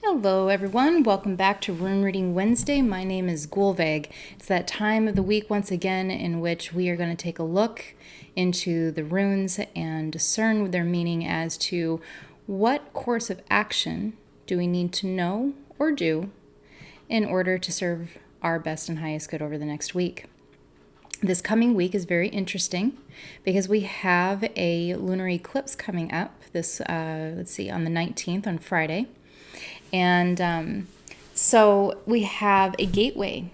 Hello everyone, welcome back to Rune Reading Wednesday. My name is Gulveg. It's that time of the week once again in which we are going to take a look into the runes and discern their meaning as to what course of action do we need to know or do in order to serve our best and highest good over the next week. This coming week is very interesting because we have a lunar eclipse coming up this, on the 19th on Friday. And so we have a gateway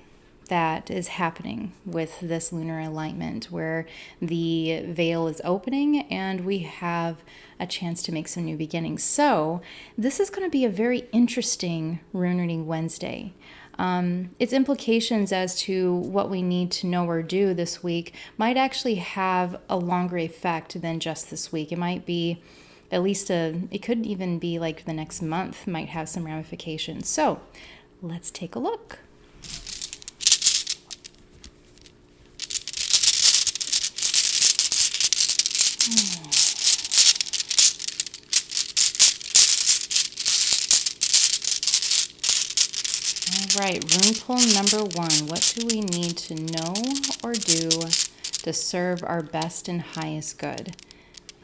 that is happening with this lunar alignment where the veil is opening and we have a chance to make some new beginnings. So this is going to be a very interesting Rune Reading Wednesday. Its implications as to what we need to know or do this week might actually have a longer effect than just this week. It might be at least it could even be like the next month might have some ramifications. So let's take a look. All right, Rune Pool number 1. What do we need to know or do to serve our best and highest good?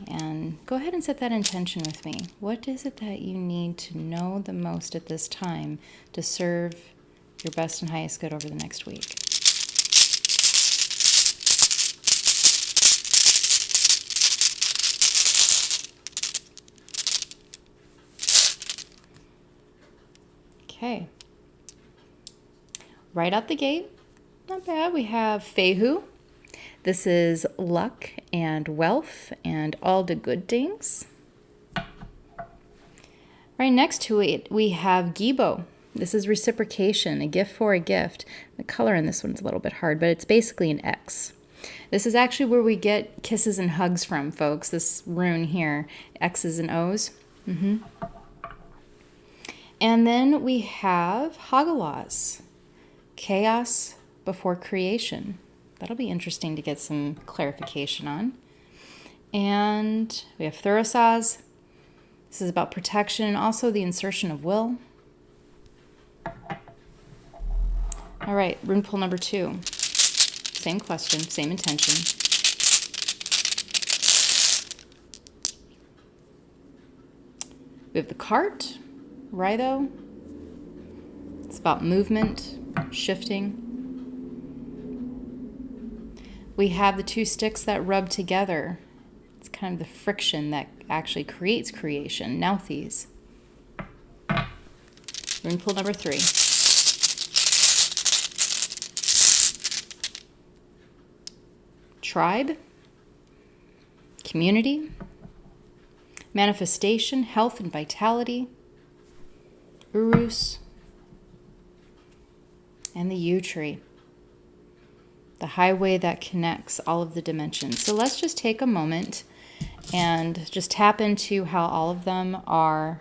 And go ahead and set that intention with me. What is it that you need to know the most at this time to serve your best and highest good over the next week? Okay. Right out the gate, not bad. We have Fehu. This is luck and wealth and all the good things. Right next to it, we have Gibo. This is reciprocation, a gift for a gift. The color in this one's a little bit hard, but it's basically an X. This is actually where we get kisses and hugs from, folks. This rune here, X's and O's. And then we have Hagalaz, chaos before creation. That'll be interesting to get some clarification on. And we have Thurasaz. This is about protection and also the insertion of will. All right, Rune Pool number 2. Same question, same intention. We have the cart, Rhytho. It's about movement, shifting. We have the 2 sticks that rub together. It's kind of the friction that actually creates creation. Nauthies. Rune Pool number 3. Tribe. Community. Manifestation, health and vitality. Urus. And the yew tree. The highway that connects all of the dimensions. So let's just take a moment and just tap into how all of them are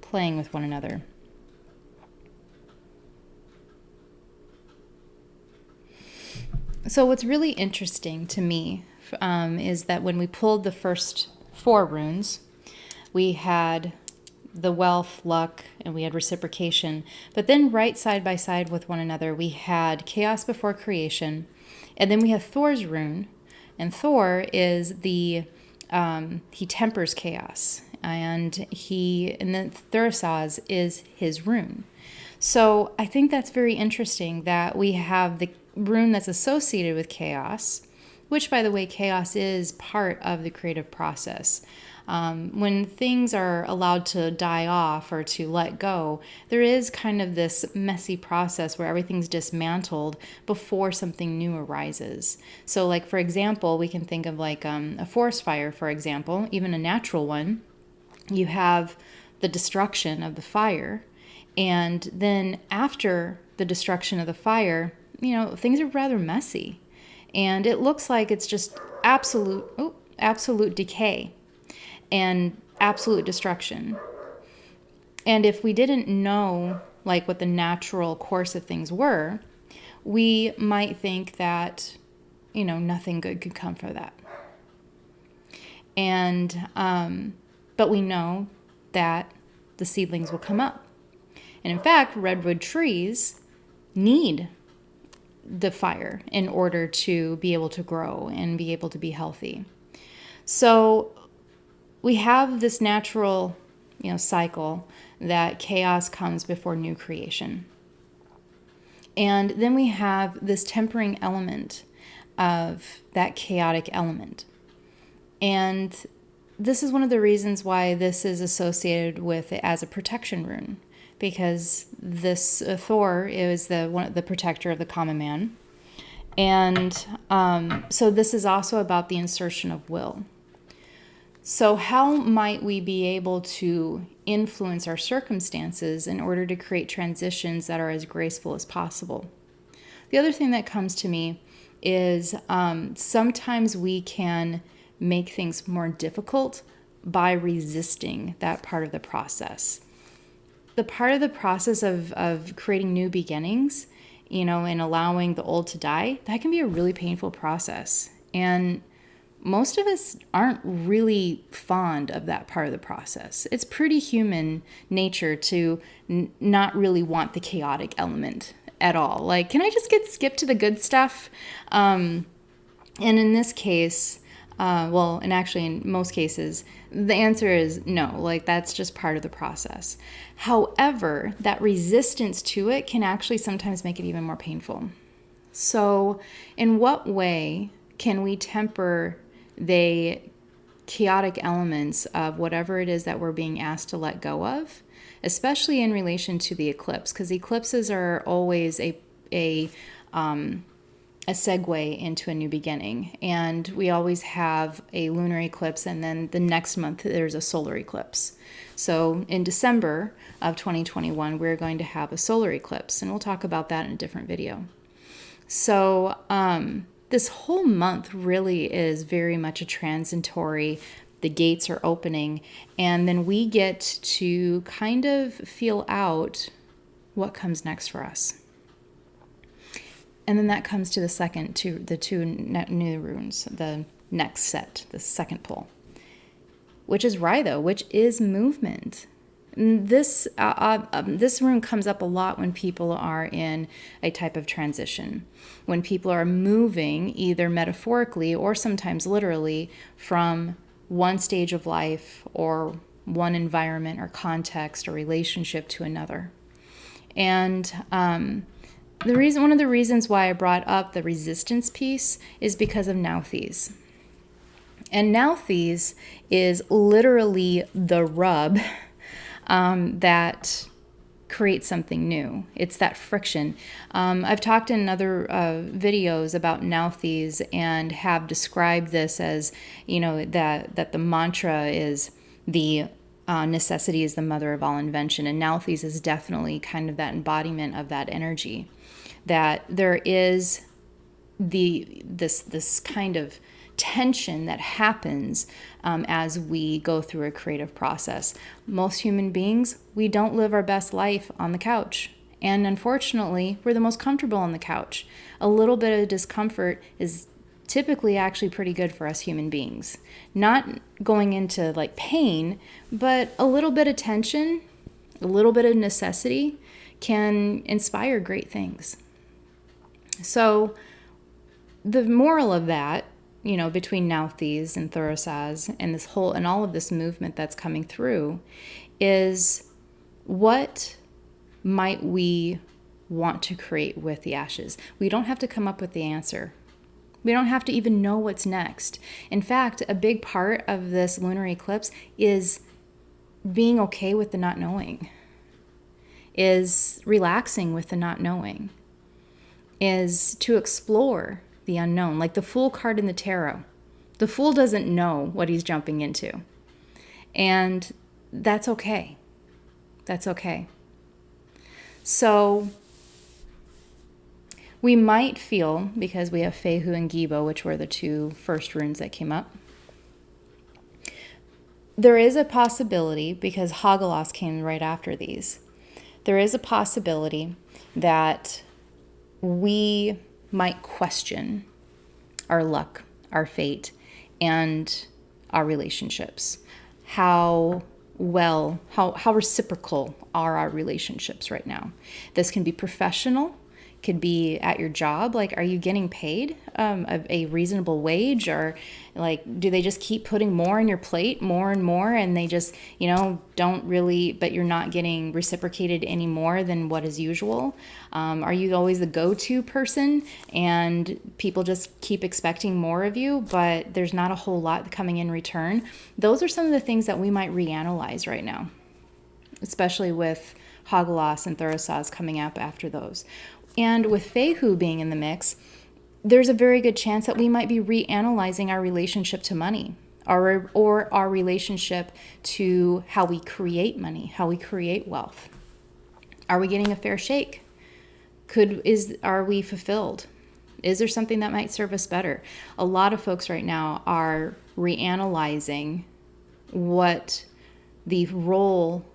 playing with one another. So what's really interesting to me is that when we pulled the first 4 runes, we had the wealth, luck, and we had reciprocation. But then right side by side with one another, we had chaos before creation. And then we have Thor's rune. And Thor is the, he tempers chaos. And then Thurasaz is his rune. So I think that's very interesting that we have the rune that's associated with chaos, which, by the way, chaos is part of the creative process. When things are allowed to die off or to let go, there is kind of this messy process where everything's dismantled before something new arises. So like, for example, we can think of like a forest fire, for example, even a natural one. You have the destruction of the fire. And then after the destruction of the fire, things are rather messy. And it looks like it's just absolute decay and absolute destruction. And if we didn't know like what the natural course of things were, we might think that, nothing good could come from that. And, but we know that the seedlings will come up. And in fact, redwood trees need the fire in order to be able to grow and be able to be healthy. So we have this natural, cycle that chaos comes before new creation. And then we have this tempering element of that chaotic element. And this is one of the reasons why this is associated with it as a protection rune, because this Thor is the protector of the common man. And so this is also about the insertion of will. So how might we be able to influence our circumstances in order to create transitions that are as graceful as possible? The other thing that comes to me is sometimes we can make things more difficult by resisting that part of the process. The part of the process of creating new beginnings, and allowing the old to die, that can be a really painful process. And most of us aren't really fond of that part of the process. It's pretty human nature to not really want the chaotic element at all. Like, can I just get skipped to the good stuff? And in this case, and actually in most cases, the answer is no, like that's just part of the process. However, that resistance to it can actually sometimes make it even more painful. So in what way can we temper the chaotic elements of whatever it is that we're being asked to let go of, especially in relation to the eclipse? Because eclipses are always a segue into a new beginning. And we always have a lunar eclipse, and then the next month there's a solar eclipse. So in December of 2021, we're going to have a solar eclipse, and we'll talk about that in a different video. So this whole month really is very much a transitory. The gates are opening, and then we get to kind of feel out what comes next for us. And then that comes to the two new runes, the next set, the second pull, which is Raido, which is movement. And this rune comes up a lot when people are in a type of transition, when people are moving either metaphorically or sometimes literally from one stage of life or one environment or context or relationship to another. And one of the reasons why I brought up the resistance piece is because of Nauthiz. And Nauthiz is literally the rub that creates something new. It's that friction. I've talked in other videos about Nauthiz and have described this as, that the mantra is the necessity is the mother of all invention. And Nauthiz is definitely kind of that embodiment of that energy. That there is this kind of tension that happens as we go through a creative process. Most human beings, we don't live our best life on the couch. And unfortunately, we're the most comfortable on the couch. A little bit of discomfort is typically actually pretty good for us human beings. Not going into like pain, but a little bit of tension, a little bit of necessity can inspire great things. So the moral of that, between Nauthiz and Thorasaz and all of this movement that's coming through is what might we want to create with the ashes? We don't have to come up with the answer. We don't have to even know what's next. In fact, a big part of this lunar eclipse is being okay with the not knowing, is relaxing with the not knowing, is to explore the unknown, like the Fool card in the tarot. The Fool doesn't know what he's jumping into. And that's okay. That's okay. So we might feel, because we have Fehu and Gibo, which were the two first runes that came up, there is a possibility, because Hagalos came right after these, there is a possibility that we might question our luck, our fate, and our relationships. How how reciprocal are our relationships right now. This can be professional, could be at your job. Like, are you getting paid a reasonable wage, or like, do they just keep putting more on your plate, more and more, and they just, don't really, but you're not getting reciprocated any more than what is usual? Are you always the go-to person and people just keep expecting more of you, but there's not a whole lot coming in return? Those are some of the things that we might reanalyze right now, especially with Haggalos and Thurisaz coming up after those. And with Fehu being in the mix, there's a very good chance that we might be reanalyzing our relationship to money, or our relationship to how we create money, how we create wealth. Are we getting a fair shake? Are we fulfilled? Is there something that might serve us better? A lot of folks right now are reanalyzing what the role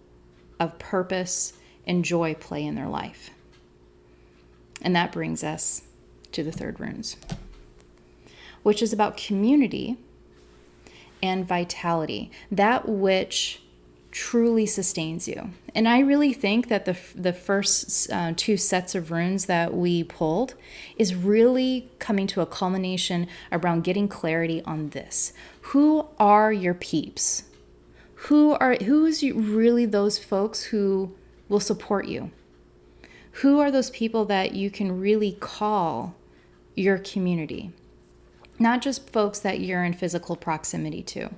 of purpose and joy play in their life. And that brings us to the third runes, which is about community and vitality, that which truly sustains you. And I really think that the first two sets of runes that we pulled is really coming to a culmination around getting clarity on this. Who are your peeps? Who's really those folks who will support you? Who are those people that you can really call your community? Not just folks that you're in physical proximity to.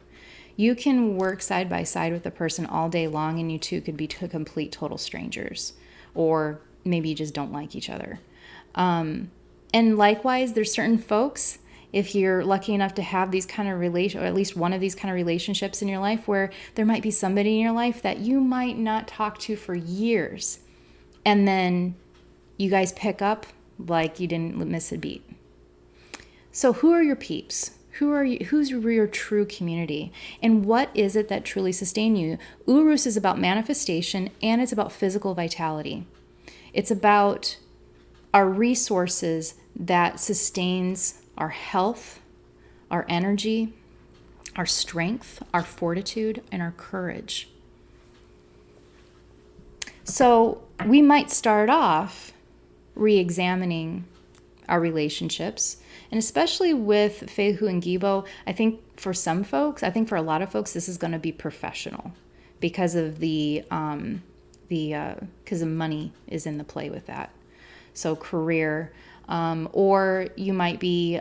You can work side by side with a person all day long and you two could be complete total strangers. Or maybe you just don't like each other. And likewise, there's certain folks, if you're lucky enough to have these kind of or at least one of these kind of relationships in your life, where there might be somebody in your life that you might not talk to for years. And then you guys pick up like you didn't miss a beat. So who are your peeps? Who's your true community? And what is it that truly sustain you? Urus is about manifestation, and it's about physical vitality. It's about our resources that sustains our health, our energy, our strength, our fortitude, and our courage. So we might start off re-examining our relationships, and especially with Fehu and Gibo, I think for a lot of folks, this is going to be professional because of because of money is in the play with that. So career, or you might be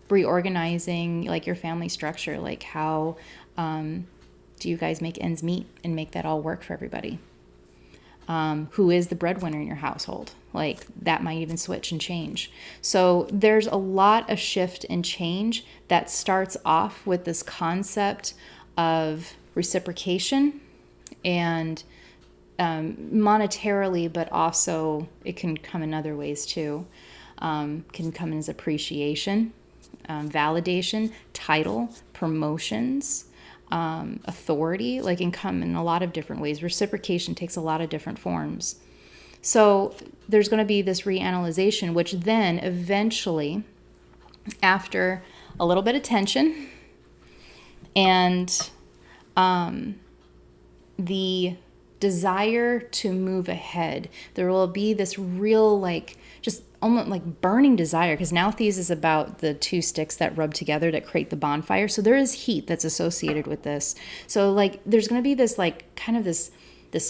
reorganizing like your family structure, like how do you guys make ends meet and make that all work for everybody? Who is the breadwinner in your household? Like that might even switch and change. So there's a lot of shift and change that starts off with this concept of reciprocation and monetarily, but also it can come in other ways too. Can come in as appreciation, validation, title, promotions, authority, like can come in a lot of different ways. Reciprocation takes a lot of different forms. So there's going to be this reanalyzation, which then eventually, after a little bit of tension and the desire to move ahead, there will be this real just almost like burning desire, because Nauthiz is about the two sticks that rub together that create the bonfire. So there is heat that's associated with this. So there's going to be this kind of this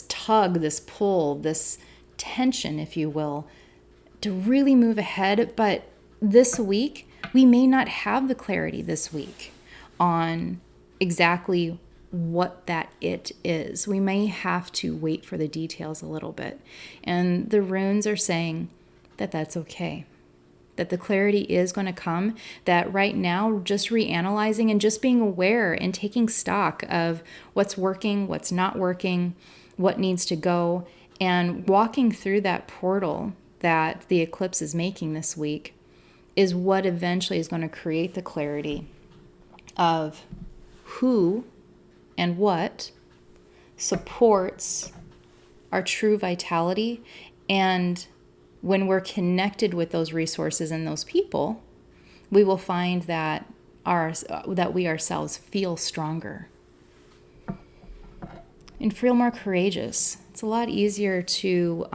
tug, this pull, this tension, if you will, to really move ahead. But this week, we may not have the clarity this week on exactly what that it is. We may have to wait for the details a little bit. And the runes are saying that that's okay, that the clarity is going to come, that right now just reanalyzing and just being aware and taking stock of what's working, what's not working, what needs to go, and walking through that portal that the eclipse is making this week is what eventually is going to create the clarity of who and what supports our true vitality. And when we're connected with those resources and those people, we will find that we ourselves feel stronger. and feel more courageous. It's a lot easier to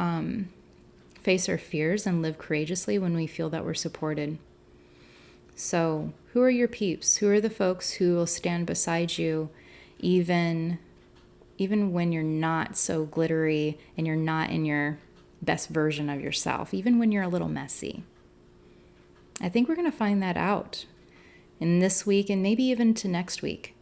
face our fears and live courageously when we feel that we're supported. So, who are your peeps? Who are the folks who will stand beside you even when you're not so glittery and you're not in your best version of yourself, even when you're a little messy? I think we're going to find that out in this week and maybe even to next week.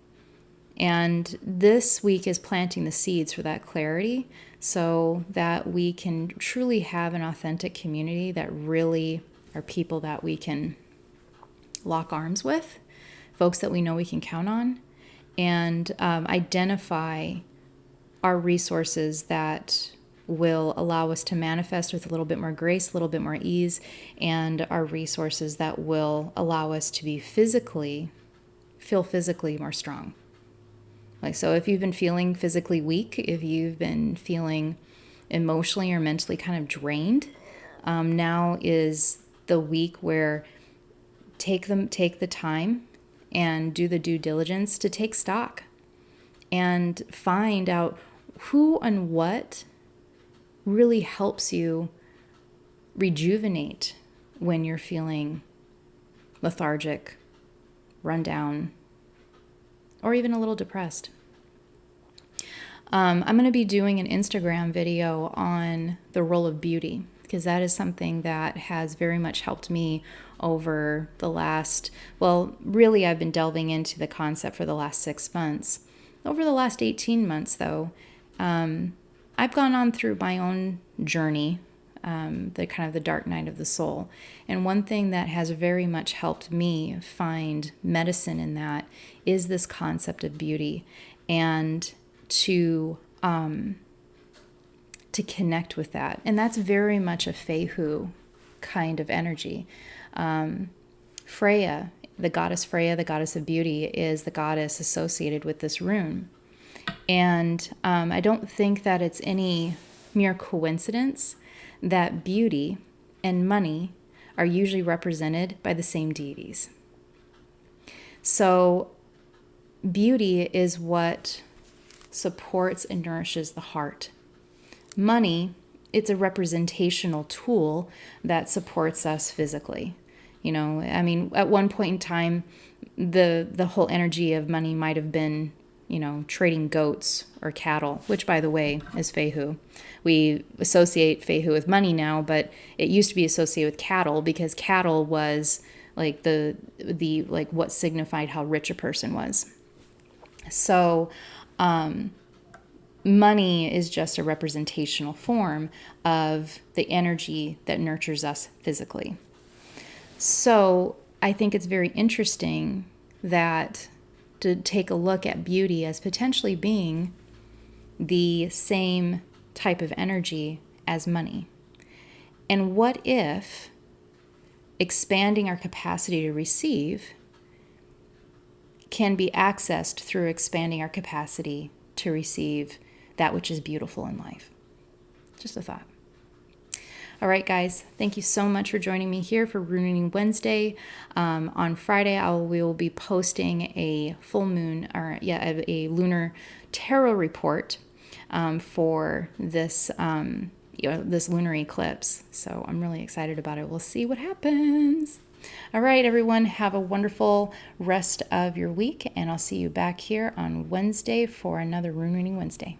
And this week is planting the seeds for that clarity so that we can truly have an authentic community that really are people that we can lock arms with, folks that we know we can count on, and identify our resources that will allow us to manifest with a little bit more grace, a little bit more ease, and our resources that will allow us to feel physically more strong. Like, so if you've been feeling physically weak, if you've been feeling emotionally or mentally kind of drained, now is the week where take the time and do the due diligence to take stock and find out who and what really helps you rejuvenate when you're feeling lethargic, run down, or even a little depressed. I'm going to be doing an Instagram video on the role of beauty, because that is something that has very much helped me over the last, really I've been delving into the concept for the last 6 months. Over the last 18 months, though, I've gone on through my own journey, the kind of the dark night of the soul. And one thing that has very much helped me find medicine in that is this concept of beauty, and to connect with that. And that's very much a Feihu kind of energy. Freya, the goddess of beauty, is the goddess associated with this rune. And I don't think that it's any mere coincidence that beauty and money are usually represented by the same deities. So beauty is what supports and nourishes the heart. Money, it's a representational tool that supports us physically. You know, I mean, at one point in time, the whole energy of money might have been, you know, trading goats or cattle, which, by the way, is Feihu. We associate Feihu with money now, but it used to be associated with cattle, because cattle was like the like what signified how rich a person was. So money is just a representational form of the energy that nurtures us physically. So I think it's very interesting that to take a look at beauty as potentially being the same type of energy as money. And what if expanding our capacity to receive can be accessed through expanding our capacity to receive that which is beautiful in life? Just a thought. All right, guys, thank you so much for joining me here for Rune Reading Wednesday. On Friday, we will be posting a a lunar tarot report for this this lunar eclipse. So I'm really excited about it. We'll see what happens. All right, everyone, have a wonderful rest of your week, and I'll see you back here on Wednesday for another Rune Reading Wednesday.